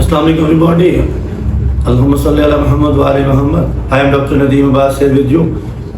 Assalamu alaikum everybody. Allahumma salli ala Muhammad wa ali Muhammad. I am Dr. Nadeem Abbas here with you.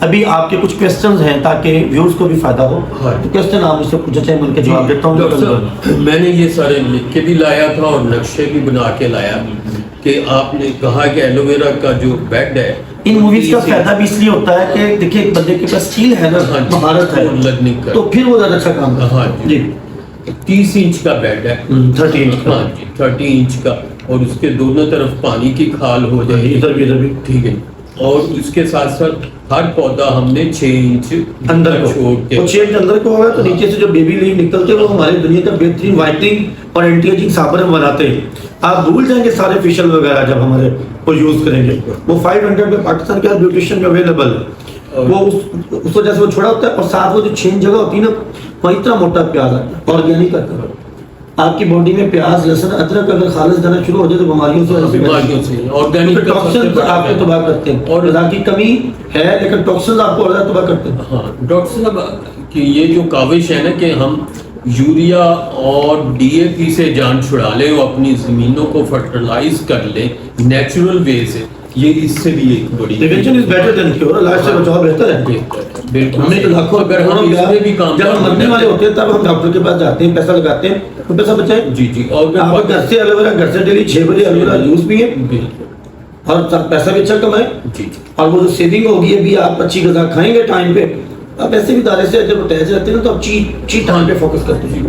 ابھی آپ کے کچھ questions ہیں تاکہ viewers کو بھی فائدہ ہو. ہاں. تو کوشچن آپ مجھ سے پوچھا چاہے مل کے جواب دیتا ہوں. ڈاکٹر صاحب میں نے یہ سارے لکھ کے بھی لایا تھا اور نقشے بھی بنا کے لایا کہ آپ نے کہا کہ ایلو ویرا کا جو بیڈ ہے ان موویز کا فائدہ بھی اس لیے ہوتا ہے کہ دیکھیں ایک بندے کے پاس اسکل ہے نا, مہارت ہے, تو پھر وہ زیادہ اچھا کام کرتا ہے. ہاں جی 30 انچ کا بیڈ ہے, 30 انچ. ہاں جی 30 انچ کا, اور اس کے دونوں طرف پانی کی کھال ہو جائے گی, ادھر بھی ٹھیک ہے, اور اس کے ساتھ ساتھ ہر پودا ہم نے 6 انچ اندر کو چھوڑ کے, تو 6 انچ اندر کو ہوگا تو نیچے سے جو بیبی لیف نکلتے ہیں وہ ہماری دنیا کا بہترین وائٹنگ اور اینٹی ایجنگ صابن ہم بناتے ہیں. آپ بھول جائیں گے سارے فیشل وغیرہ جب ہمارے کو یوز کریں گے, وہ 500 میں پاکستان کے ہر بیوٹیشین میں اویلیبل ہے. وہ اس وجہ سے وہ چھوڑا ہوتا ہے, اور ساتھ وہ جو 6 جگہ ہوتی ہے نا وہاں اتنا موٹا پیاز آتا ہے آرگینک آتا ہے. آپ کی باڈی میں پیاز لہسن ادرک اگر خالص جانا شروع ہو جائے تو بیماریوں سے آرگینک ٹاکسنز آپ کو تباہ کرتے ہیں, اور غذا کی کمی ہے لیکن ٹاکسنز آپ کو زیادہ تباہ کرتے ہیں. ہاں ڈاکٹر صاحب کہ یہ جو کاوش ہے نا کہ ہم یوریا اور ڈی اے پی سے جان چھڑا لیں اور اپنی زمینوں کو فرٹیلائز کر لیں نیچرل وے سے, یہ اس سے بھی ایک بڑی prevention is better than cure, علاج سے بچاؤ بہتر ہے. ہمیں تو لاکھوں اگر ہم اس میں بھی کام جب ہم مرنے والے ہوتے ہیں تب ہم ڈاکٹر کے پاس جاتے ہیں, پیسہ لگاتے ہیں تو پیسہ بچائیں. جی اور آپ گھر سے ایلو ویرا گھر سے ڈیلی 6 بجے ایلو ویرا یوز بھی ہے اور پیسہ بھی اچھا کمائیں, اور وہ جو سیونگ ہوگی ابھی آپ اچھی غذا کھائیں گے ٹائم پہ, آپ ایسے بھی دارے سے جب اٹیچ رہتے ہیں نا تو آپ چیٹ ٹائم پہ فوکس کرتے ہیں.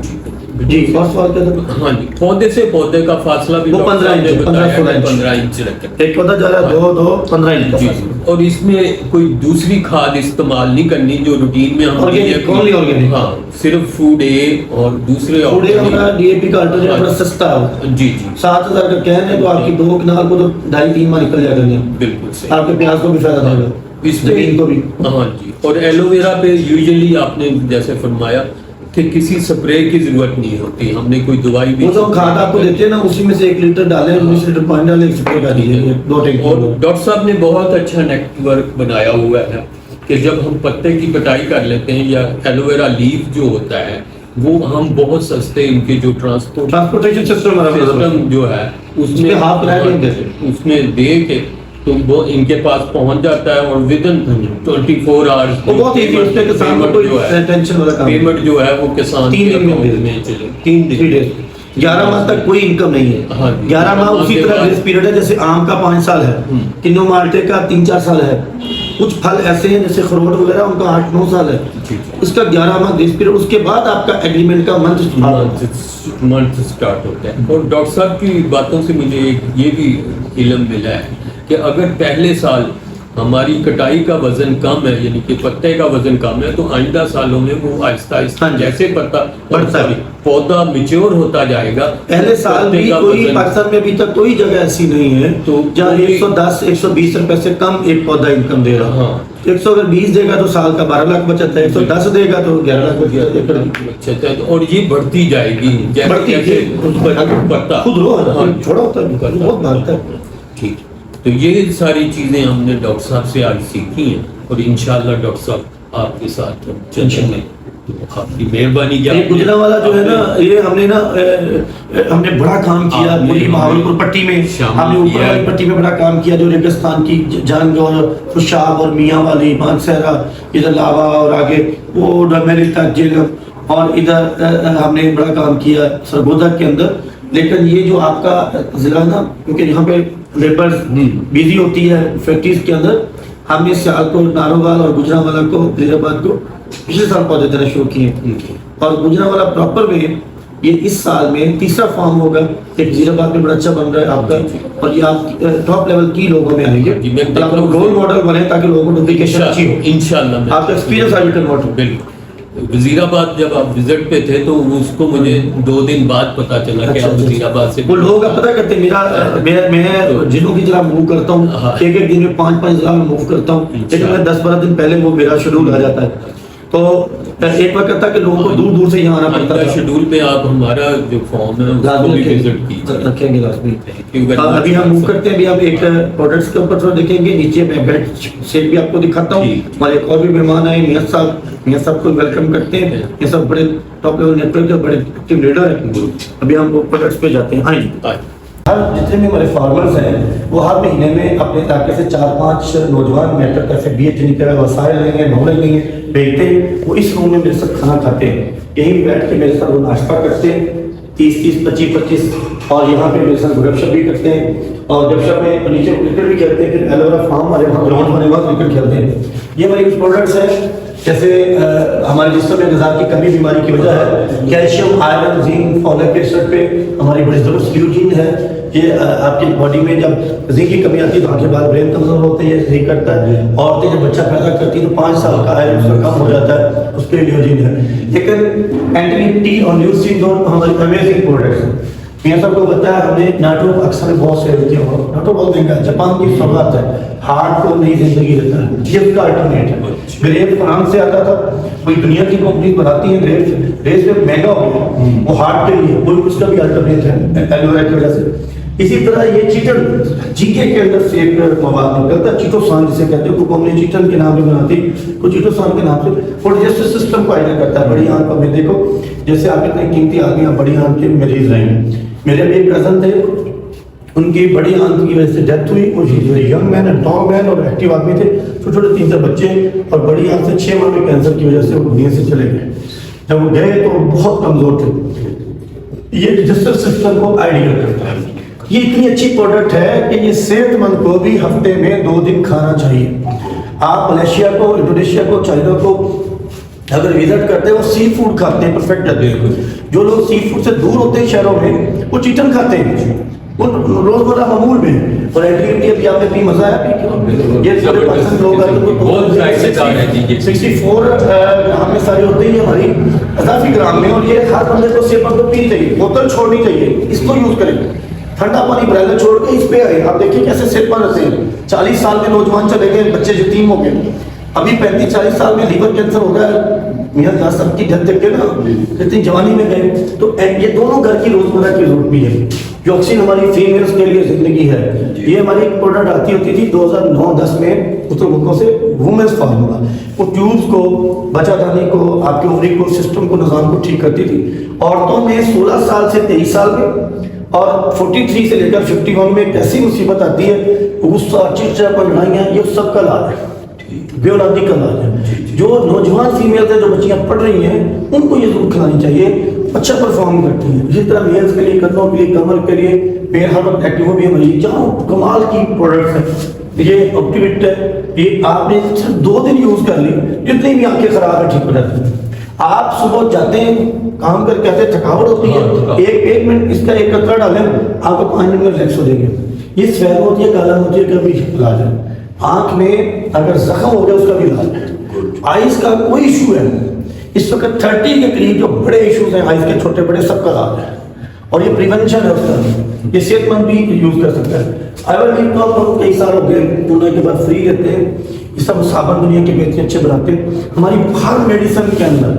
جی اور سوال کیا تھا؟ ہاں جی پودے سے پودے کا فاصلہ بھی 15 انچ رکھیں, ایک پودا جا رہا ہے 2-15 انچ. جی اور اس میں کوئی دوسری کھاد استعمال نہیں کرنی جو روٹین میں ہم ہاں صرف فوڈ اے اور دوسرے فوڈ اے ہمارا ڈی اے پی کا الٹرنیٹ بڑا سستا ہے. جی 7,000 کا کین ہے تو آپ کی 2 کنال کو تو 2.5-3 ماہ نکل جائے گا. بالکل صحیح, آپ کے پیاز کو بھی فائدہ دے گا, اس زمین کو بھی. ہاں جی اور ایلو ویرا پہ یوزلی آپ نے جیسے فرمایا کہ کسی سپرے کی ضرورت نہیں ہوتی, ہم نے کوئی دوائی بھی, وہ تو کھاد آپ کو دیتے ہیں نا اسی میں سے 1 لیٹر ڈالیں, 19 لیٹر پانی ڈالیں, سپرے کر دیجیے 2 ٹینک. اور ڈاکٹر صاحب نے بہت اچھا نیٹ ورک بنایا ہوا ہے کہ جب ہم پتے کی کٹائی کر لیتے ہیں یا ایلو ویرا لیف جو ہوتا ہے وہ ہم بہت سستے ان کے جو ٹرانسپورٹیشن سسٹم جو ہے اس میں دے کے تو وہ ان کے پاس پہنچ جاتا ہے اور ودن 24 آورز پیمنٹ جو ہے وہ کسان 3 دن 11 ماہ تک کوئی انکم نہیں ہے. 11 ماہ اسی طرح گریس پیریڈ ہے جیسے آم کا 5 سال ہے, کنو مالٹے کا 3-4 سال ہے, کچھ پھل ایسے ہیں جیسے خروٹ وغیرہ ان کا 8-9 سال ہے, اس کا 11 ماہ گریس پیریڈ, اس کے بعد آپ کا ایگریمنٹ کا منتھ سٹارٹ ہوتا ہے. اور ڈاکٹر صاحب کی باتوں سے مجھے یہ بھی علم ملا ہے کہ اگر پہلے سال ہماری کٹائی کا وزن کم ہے یعنی کہ پتے کا وزن کم ہے تو آئندہ سالوں میں وہ آہستہ آہستہ جیسے پودا میچور ہوتا جائے گا. پہلے سال بھی کوئی پاکستان میں ابھی تک کوئی جگہ ایسی نہیں ہے تو جہاں 110-120 روپے سے کم ایک پودا انکم دے رہا. 100 اگر 20 دے گا تو سال کا 12 لاکھ بچت ہے, 110 دے گا تو 11 لاکھ بچت ہے, اور یہ بڑھتی جائے گی خود رو چھوڑا ہوتا ہے بہت بھاگتا ہے. ٹھیک, تو یہ ساری چیزیں ہم نے ڈاکٹر صاحب سے آج سیکھی ہیں اور انشاءاللہ ڈاکٹر صاحب آپ کے ساتھ چلیں گے. آپ کی مہربانی. گجرانوالہ جو ہے نا یہ ہم نے بڑا کام کیا پوری بہاولپور پٹی میں, ہم نے اوپر والی پٹی میں بڑا کام کیا جو ریگستان کی جنگ اور خوشاب اور میاں والی مانسہرہ ادھر لاوا اور آگے وہ ڈمیری تک جیلم, اور ادھر ہم نے بڑا کام کیا سرگودا کے اندر. لیکن یہ جو آپ کا ضلع نا کیونکہ یہاں پہ لیبر بیزی ہوتی ہے فیکٹریز کے اندر, ہم نے سیالکوٹ, نارووال اور گجرانوالہ کو وزیر آباد کو پچھلے سال پودے دینا شروع کیے, اور گجرانوالہ پراپر میں یہ اس سال میں 3را فارم ہوگا. ایک وزیر آباد میں بڑا اچھا بن رہا ہے آپ کا, اور یہ آپ ٹاپ لیول کی لوگوں میں آئیں گے, آپ رول ماڈل بنے تاکہ لوگوں کو ڈپلیکیشن اچھی ہو انشاءاللہ. آپ کا ایکسپیرینس آگے کنورٹ ہو. بالکل. وزیر آباد جب آپ وزٹ پہ تھے تو اس کو مجھے 2 دن بعد پتا چلا کہ آپ وزیر آباد سے وہ لوگ پتہ کرتے ہیں میں جنوں کی طرح موو کرتا ہوں, ایک دن میں 5-5 ضلع میں موو کرتا ہوں, لیکن میں 10-12 دن پہلے وہ میرا شیڈول آ جاتا ہے. تو ایک وقت تھا کہ لوگوں کو دور دور سے یہاں آنا پڑتا تھا. شیڈول پہ آپ ہمارا جو فارم ہے اس کو بھی وزٹ کیجیے, رکھیں گے لازمی. ابھی ہم موو کرتے ہیں, ابھی آپ ایک پروڈکٹس کے اوپر تھوڑا دیکھیں گے, نیچے میں بیڈ سیٹ بھی آپ کو دکھاتا ہوں. ہمارے ایک اور بھی مہمان آئے میاں صاحب کو ویلکم کرتے ہیں. یہ سب بڑے ٹاپ لیول نیٹ ورک کے بڑے ایکٹیو لیڈر ہیں. ابھی ہم پروڈکٹس پہ جاتے ہیں. ہر جتنے بھی ہمارے فارمرز ہیں وہ ہر مہینے میں اپنے علاقے سے 4-5 نوجوان میٹر کا بی ایچ نہیں کرا وسائل لیں گے نالج لیں گے بیچتے ہیں. وہ اس روم میں میرے ساتھ کھانا کھاتے ہیں, یہیں بیٹھ کے میرے ساتھ وہ ناشتہ کرتے ہیں 30-30 25-25 اور یہاں پہ میرے ساتھ گپ شپ بھی کرتے ہیں اور گپ شپ میں نیچے کرکٹ بھی کھیلتے ہیں. پھر ایلوورا فارم ہمارے وہاں گراؤنڈ ہونے بعد کرکٹ کھیلتے ہیں. یہ ہماری کچھ پروڈکٹس ہیں جیسے ہمارے جسم میں غذا کی کمی بیماری کی وجہ ہے calcium iron zinc folic acid پہ ہماری بڑی ضرورت سلیوٹین ہے. یہ آپ کی باڈی میں جب زنک کی کمی آتی ہے تو آنکھ کے بعد برین کمزور ہوتے ہیں, یہ صحیح کرتا ہے. عورتیں جب بچہ پیدا کرتی ہیں تو 5 سال کا آئرن اس کا کم ہو جاتا ہے, اس کے لیے لیوجین ہے. لیکن اینٹی ٹی اور نیوسین دونوں ہماری امیزنگ پروڈکٹس ہیں. میاں صاحب کو بتایا ہم نے ناٹو اکثر بہت سے ہوتی ہے, ناٹو بہت مہنگا ہے, جاپان کی سوغات ہے, ہارٹ کو نئی زندگی دیتا ہے, یہ اس کا الٹرنیٹ ہے. گریپ فرانس سے آتا تھا, کوئی دنیا کی کمپنی بناتی ہے گریپ, ریس میں مہنگا ہو گیا, وہ ہارٹ کے لیے کوئی اس کا بھی الٹرنیٹ ہے ایلوویرا کی وجہ سے. اسی طرح یہ چیٹن جیکے کے اندر سے ایک مواد نکلتا ہے چیٹوسان جسے کہتے ہیں, کو ہم نے چیٹن کے نام بھی بناتی, کو چیٹوسان کے نام سے, اور ڈائجسٹو سسٹم کو آئیڈیا کرتا ہے. بڑی آنکھ میں دیکھو جیسے آپ اتنے قیمتی آدمی آپ بڑی آنکھ کے مریض رہے ہیں. میرے بھی ایک کزن تھے, ان کی بڑی آنکھ کی وجہ سے ڈیتھ ہوئی. وہ ینگ مین ٹاپ مین اور ایکٹیو آدمی تھے, چھوٹے چھوٹے 3 بچے, اور بڑی آنکھ سے 6 ماہ میں کینسر کی وجہ سے وہ دنیا سے چلے گئے. جب وہ گئے تو وہ بہت کمزور تھے. یہ ڈائجسٹو سسٹم کو آئیڈیا کرتا ہے. یہ اتنی اچھی پروڈکٹ ہے کہ یہ صحت مند کو بھی ہفتے میں 2 دن کھانا چاہیے. آپ ملیشیا کو, انڈونیشیا کو, چائنا کو اگر وزٹ کرتے ہیں وہ سی فوڈ کھاتے ہیں پرفیکٹ ہے. جو لوگ سی فوڈ سے دور ہوتے ہیں شہروں میں وہ چیٹن کھاتے ہیں, وہ روزمرہ معمول میں. اور ایکٹیویٹی ابھی آپ نے پی مزہ آیا پی, یہ 60% لوگ 64 گرام میں سارے ہوتے ہیں ہماری اضافی گرام میں, اور یہ ہر بندے کو 6 تو پینی چاہیے, بوتل چھوڑنی چاہیے, اس کو یوز کریں. ٹھنڈا پانی برائلر چھوڑ کے اس پہ آئے, آپ دیکھیں کیسے صحت مند رہتے ہیں. 40 سال میں نوجوان چلے گئے, بچے یتیم ہو گئے. ابھی 35-40 سال میں لیور کینسر ہو رہا ہے. میاں جہاں سب کی ڈیتھ دیکھ کے نا اتنی جوانی میں گئے. تو یہ دونوں گھر کی روزمرہ کی ضرورت بھی ہے. جو آکسیجن ہماری فیمیلز کے لیے زندگی ہے, یہ ہماری ایک پروڈکٹ آتی ہوتی تھی 2009-10 میں دوسرے ملکوں سے, وومنس فارمولا. وہ ٹیوبس کو, بچہ دانی کو, آپ کے اووری کو, سسٹم کو, نظام کو ٹھیک کرتی تھی. عورتوں میں 16 سال سے 23 سال میں اور 43 سے لے کر 51 میں ایک ایسی مصیبت آتی ہے, غصہ, چڑچڑاپن, لڑائیاں, یہ سب کا علاج ہے, بے اولادی کا علاج ہے. جو نوجوان فیمیلز ہیں جو بچیاں پڑھ رہی ہیں ان کو یہ ضرور کھلانی چاہیے, اچھا پرفارم کرتی ہیں. اسی طرح میلز کے لیے, کندھوں کے لیے, کمر کے لیے, پیر ہر وقت ایکٹیو بھی ہماری جہاں کمال کی پروڈکٹس ہیں. یہ آپٹیویٹ ہے, یہ آپ نے صرف 2 دن یوز کر لی, جتنی بھی آنکھیں خراب ہیں ٹھیک ہو جاتی ہیں. آپ صبح جاتے ہیں کام کر کے آتے, تھکاوٹ ہوتی ہے, ایک منٹ اس کا ایک قطرہ ڈالیں, آپ کو 5 منٹ میں ریلیکس ہو جائیں گے. یہ سویل ہوتی ہے, کالا ہوتی ہے, کا بھی علاج ہے. آنکھ میں اگر زخم ہو گیا اس کا بھی علاج ہے. آئز کا کوئی ایشو ہے اس وقت 30 کے قریب جو بڑے ایشوز ہیں آئز کے, چھوٹے بڑے, سب کا علاج ہے. اور یہ پریونشن ہے اس کا, یہ صحت مند بھی یوز کر سکتا ہے. ایور ویک تو آپ لوگ کئی سال ہو گئے پونے کے بعد فری رہتے ہیں. یہ سب صابن دنیا کے بہترین اچھے بناتے ہیں. ہماری ہر میڈیسن کے اندر,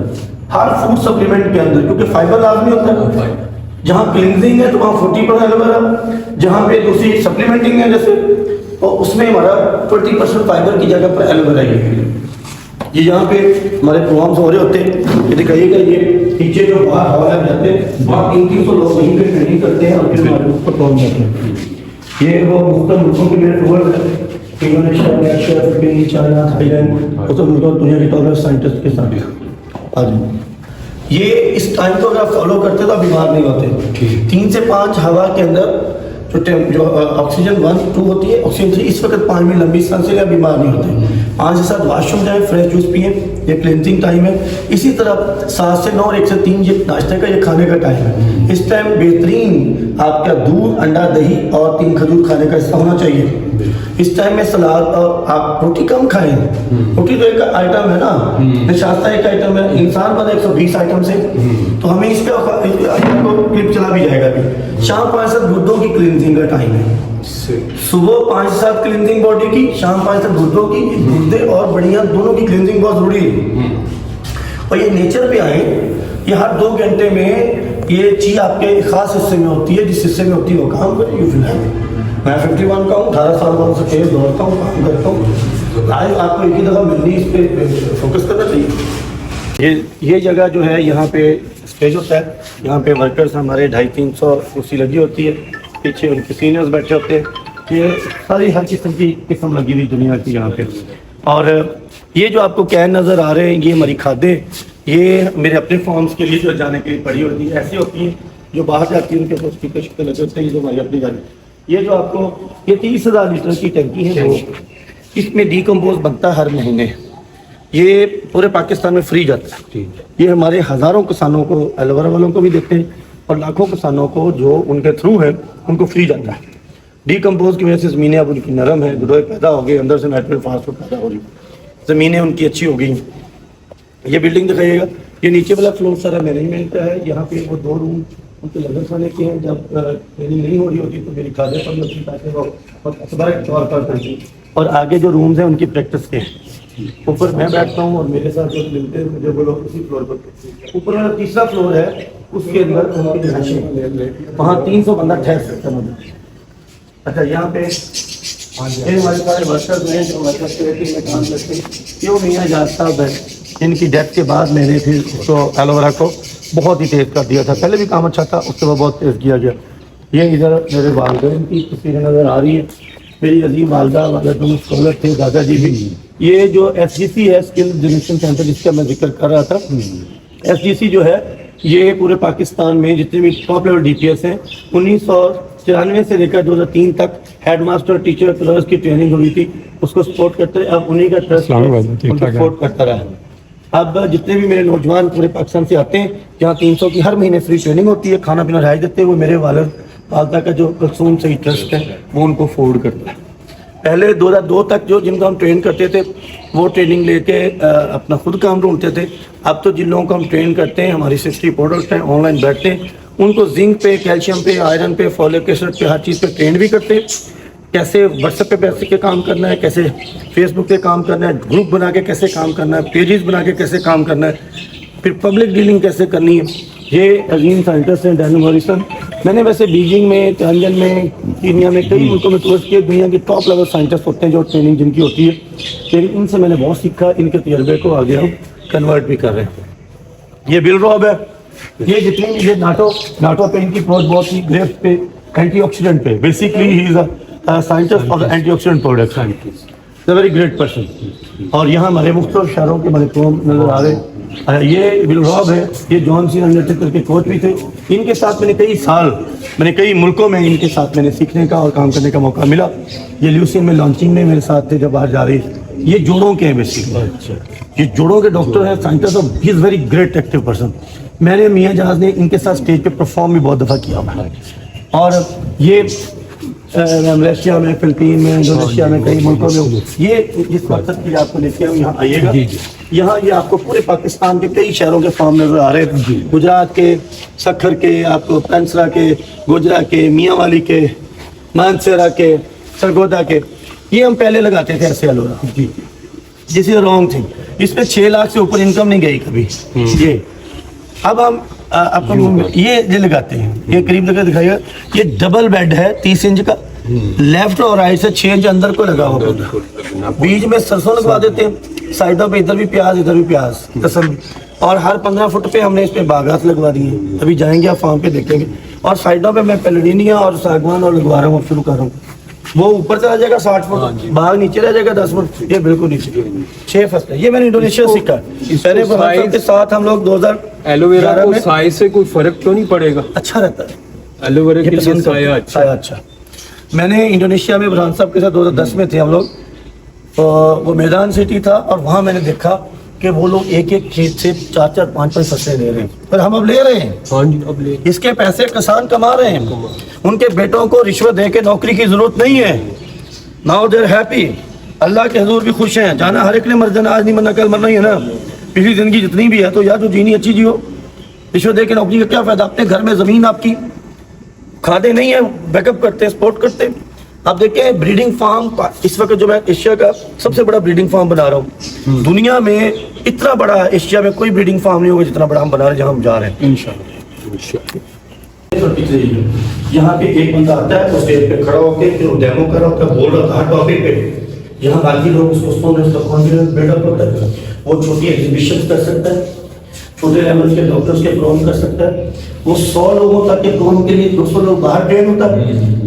ہر فوڈ سپلیمنٹ کے اندر, کیونکہ فائبر لازمی ہوتا ہے. جہاں کلینزنگ ہے تو وہاں 40% ایلوویرا, جہاں پہ دوسری سپلیمنٹنگ ہے جیسے, اور اس میں ہمارا 20% فائبر کی جگہ پر ایلوویرا ہی ہے. یہ یہاں پہ ہمارے پروگرامس ہو رہے ہوتے ہیں, یہ دکھائیے گا. یہ نیچے جو باہر ہوا جاتے ہیں, وہاں 300 لوگ وہیں پہ ٹریننگ کرتے ہیں اور پھر ہمارے اوپر پروگرام کرتے ہیں. یہ وہ مختلف ملکوں کے میرے ٹور ہے, Indonesia, Malaysia, Philippines, China, Thailand, مختلف ملکوں دنیا کے ٹاپ سائنٹسٹ کے ساتھ. یہ اس ٹائم کو اگر آپ فالو کرتے تو آپ بیمار نہیں ہوتے. 3 سے 5 ہوا کے اندر جو آکسیجن 1 2 ہوتی ہے, آکسیجن 3, اس وقت 5 منٹ لمبی سانس لے, بیمار نہیں ہوتے. 5 سے 7 واش روم جائیں, فریش جوس پئیں, یہ کلینزنگ ٹائم ہے. اسی طرح 7 سے 9 اور 1 سے 3 یہ ناشتے کا, یہ کھانے کا ٹائم ہے. اس ٹائم بہترین آپ کا دودھ, انڈا, دہی اور 3 کھجور کھانے کا حصہ ہونا چاہیے. اس ٹائم میں سلاد, اور آپ روٹی کم کھائیں. روٹی تو ایک آئٹم ہے نا, نشاستہ ایک آئٹم ہے, انسان بنا 120 آئٹم سے, تو ہمیں اس کا کلپ چلا بھی جائے گا. شام 5 سے 7 گردوں کی کلینزنگ کا ٹائم ہے. صبح 5 سے 7 کلینزنگ باڈی کی, شام 5 سے 7 گردوں کی. گردے اور بڑیاں دونوں کی کلینزنگ بہت ضروری ہے. اور یہ نیچر پہ آئیں, یہ ہر 2 گھنٹے میں یہ چیز آپ کے خاص حصے میں ہوتی ہے, جس حصے میں ہوتی ہے وہ کام کریں. You feel happy. میں 51 کا ہوں, 18 سال بعد سے کھیل دوڑتا ہوں, کام کرتا ہوں. لائف آپ کو ایک ہی دفعہ ملنی, اس پہ فوکس کرنا چاہیے. یہ جگہ جو ہے یہاں پہ اسٹیج ہوتا ہے, یہاں پہ ورکرز ہمارے 250-300 کرسی لگی ہوتی ہے. پیچھے ان کے سینئرز بیٹھے ہوتے ہیں. یہ ساری ہر قسم لگی ہوئی دنیا کی یہاں پہ. اور یہ جو آپ کو کین نظر آ رہے ہیں یہ ہماری کھادیں یہ میرے اپنے فارمز کے لیے جو جانے کے لیے پڑی ہوتی ہیں, ایسی ہوتی ہیں جو باہر جاتی ہیں ان کے پاس اسٹیکر شکر لگے ہوتے ہیں. یہ جو ہماری اپنی جانے یہ جو آپ کو یہ 30,000 لیٹر کی ٹینکی ہے, وہ اس میں ڈیکمپوز بنتا ہے ہر مہینے. یہ پورے پاکستان میں فری جاتا ہے. یہ ہمارے ہزاروں کسانوں کو ایلوویرا والوں کو بھی دیتے ہیں اور لاکھوں کسانوں کو جو ان کے تھرو ہے ان کو فری جاتا ہے. ڈیکمپوز کی وجہ سے زمینیں اب ان کی نرم ہیں, گروہ پیدا ہو گئی, اندر سے نائٹروجن فاسفورس پیدا ہو رہی, زمینیں ان کی اچھی ہو گئی. یہ بلڈنگ دکھائیے گا, یہ نیچے والا فلور سارا مینجمنٹ کا ہے. یہاں پہ وہ 2 روم ان کے لنگر خانے کے ہیں. جب ٹریننگ نہیں ہو رہی ہوتی تو میری کھادیں پڑی ہوتی تاکہ وہ اخبار طور پر کرتی. اور آگے جو رومز ہیں ان کی پریکٹس کے اوپر میں بیٹھتا ہوں اور میرے ساتھ جو ملتے ہیں مجھے وہ لوگ اسی فلور پر. اوپر والا تیسرا فلور ہے, اس کے اندر ان کی رہائشیں, وہاں 300 بندہ ٹھہر سکتا ہے. اچھا یہاں پہ یہ ہمارے سارے ورکرز ہیں جو ورکر سیکورٹی میں کام کرتے ہیں. یہ وہ میاں جاز صاحب ہے, ان کی ڈیتھ کے بعد میں نے پھر اس کو ایلوویرا کو بہت ہی تیز کر دیا تھا. پہلے بھی کام اچھا تھا, اس کے بعد بہت تیز کیا گیا. یہ ادھر میرے والدین کی تصویریں نظر آ رہی ہیں. میری عظیم والدہ دونوں اسکالر تھے, دادا جی بھی. یہ جو SGC ہے اسکل جنریشن سینٹر جس کا میں ذکر کر رہا تھا, SGC جو ہے یہ پورے پاکستان میں جتنے بھی ٹاپ لیول DPS ہیں 1994 سے لے کر 2003 تک ہیڈ ماسٹر ٹیچر کلرس کی ٹریننگ ہوئی تھی, اس کو سپورٹ کرتے رہے. اب انہیں کا ٹرسٹ سپورٹ کرتا رہا. اب جتنے بھی میرے نوجوان پورے پاکستان سے آتے ہیں جہاں 300 کی ہر مہینے فری ٹریننگ ہوتی ہے, کھانا پینا رہائش دیتے ہیں, وہ میرے والدہ کا جو کلثوم سے ٹرسٹ ہے وہ ان کو فورورڈ کرتا ہے. پہلے 2002 تک جو جن کو ہم ٹرین کرتے تھے وہ ٹریننگ لے کے اپنا خود کام ڈھونڈتے تھے. اب تو جن لوگوں کو ہم ٹرین کرتے ہیں ہماری 60 پروڈکٹس ہیں, آن لائن بیٹھتے ہیں, ان کو زنک پہ, کیلشیم پہ, آئرن پہ, فولک ایسڈ پہ, ہر چیز پہ ٹرین بھی کرتے ہیں. کیسے واٹس ایپ پہ پیسے کے کام کرنا ہے, کیسے فیس بک پہ کام کرنا ہے, گروپ بنا کے کیسے کام کرنا ہے, پیجز بنا کے کیسے کام کرنا ہے, پھر پبلک ڈیلنگ کیسے کرنی ہے. یہ عظیم سائنٹسٹ ہیں ڈینیل موریسن. میں نے ویسے بیجنگ میں, تیانجن میں, کینیا میں کئی ملکوں میں ٹورس کیے. دنیا کے ٹاپ لیول سائنٹسٹ ہوتے ہیں جو ٹریننگ جن کی ہوتی ہے, لیکن ان سے میں نے بہت سیکھا. ان کے تجربے کو آگے ہم کنورٹ بھی کر رہے ہیں. یہ بل روب ہے, یہ جتنی بھی یہ ناٹو پہ ان کی اپروچ بہت ہی گریپس پہ, اینٹی آکسیڈنٹ پہ. Basically he is a scientist of antioxidant products, a very great person. اور یہاں ہمارے مختلف شہروں کے ہمارے قوم نظر آ رہے ہیں. یہ ول راب ہے, یہ جان سین انڈرٹیکر کے کوچ بھی تھے. ان کے ساتھ میں نے کئی ملکوں میں ان کے ساتھ میں نے سیکھنے کا اور کام کرنے کا موقع ملا. یہ لیوسین میں لانچنگ میں میرے ساتھ تھے جب باہر جا رہی. یہ جوڑوں کے ہیں بیسکلی, یہ جوڑوں کے ڈاکٹر ہیں, scientist, he is very great active person. میں نے میاں جہاز نے ان کے ساتھ اسٹیج پہ پرفارم بھی بہت دفعہ کیا ہوا ہے. اور یہ ملیشیا میں, فلپین میں, انڈونیشیا میں, کئی ملکوں میں. یہ جس مقصد کے لیے آپ کو لے کے آؤں یہاں آئیے گا. یہاں یہ آپ کو پورے پاکستان کے کئی شہروں کے فارم نظر آ رہے ہیں. گجرات کے, سکھر کے, آپ کو پینسرا کے, گوجرا کے, میاں والی کے, مانسیرا کے, سرگودا کے. یہ ہم پہلے لگاتے تھے ایسے aloe vera. This is wrong thing. اس پہ 6 لاکھ سے اوپر انکم نہیں گئی کبھی. یہ اب ہم آپ کو یہ لگاتے ہیں. یہ قریب لگا دکھائیے. یہ ڈبل بیڈ ہے 30 انچ کا, لیفٹ اور رائٹ سے 6 انچ اندر کو لگا ہوگا. بیچ میں سرسوں لگوا دیتے ہیں, سائڈوں پہ ادھر بھی پیاز ادھر بھی پیاز قسم. اور ہر 15 فٹ پہ ہم نے اس پہ باغات لگوا دی ہیں. ابھی جائیں گے آپ فارم پہ دیکھیں گے. اور سائڈوں پہ میں پیلڈینیا اور ساگوان اور لگوا رہا ہوں, اب شروع کر رہا ہوں. وہ اوپر چلا جائے گا 60 فٹ, باغ نیچے رہ جائے گا 10 فٹ. یہ بالکل نیچے 6 فصل ہے. یہ میں نے انڈونیشیا سیکھا. پہلے برہان کے ساتھ ہم لوگ 2000 ایلوویرا کو سائز سے کوئی فرق تو نہیں پڑے گا؟ اچھا رہتا ہے ایلوویرا کے لیے سایہ اچھا. میں نے انڈونیشیا میں برہان صاحب کے ساتھ 2010 میں تھے ہم لوگ. وہ میدان سٹی تھا اور وہاں میں نے دیکھا کہ وہ لوگ ایک کھیت سے 4 5 فصلیں لے رہے ہیں. پر ہم اب لے رہے ہیں. ہاں جی, اب لے اس کے پیسے کسان کما رہے ہیں. ان کے بیٹوں کو رشوت دے کے نوکری کی ضرورت نہیں ہے. Now they are happy. اللہ کے حضور بھی خوش ہیں. جانا ہر ایک نے مر جانا, آج نہیں مرنا کل مرنا ہی ہے نا. پچھلی زندگی جتنی بھی ہے تو یا تو جینی اچھی جیو. رشوت دے کے نوکری کا کیا فائدہ؟ اپنے گھر میں زمین آپ کی, کھادیں نہیں ہیں, بیک اپ کرتے, سپورٹ کرتے. آپ دیکھیں بریڈنگ فارم اس وقت جو میں ایشیا کا سب سے بڑا بریڈنگ فارم بنا رہا ہوں. دنیا میں اتنا بڑا ایشیا میں کوئی بریڈنگ فارم نہیں ہوگا جتنا بڑا ہم بنا رہے ہیں جہاں ہم جا رہے ہیں انشاءاللہ. یہاں پہ ایک بندہ آتا ہے, اسٹیج پہ کھڑا ہو کے پھر وہ ڈیمو کر رہا ہوتا ہے, بول رہا تھا ٹاپک پہ. یہاں باقی لوگ اس کو سنتے ہیں, اس کا کانفیڈنس بلڈ اپ ہوتا ہے. وہ چھوٹی ایگزیبیشن کر سکتا ہے, چھوٹے لیول کے ڈاکٹرز کے پروگرام کر سکتا ہے. وہ 100 لوگوں تک کے پروگرام کے لیے 200 لوگ باہر ٹرین ہوتا ہے.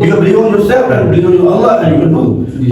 you have believe on yourself and believe on Allah and you will do।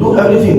do everything।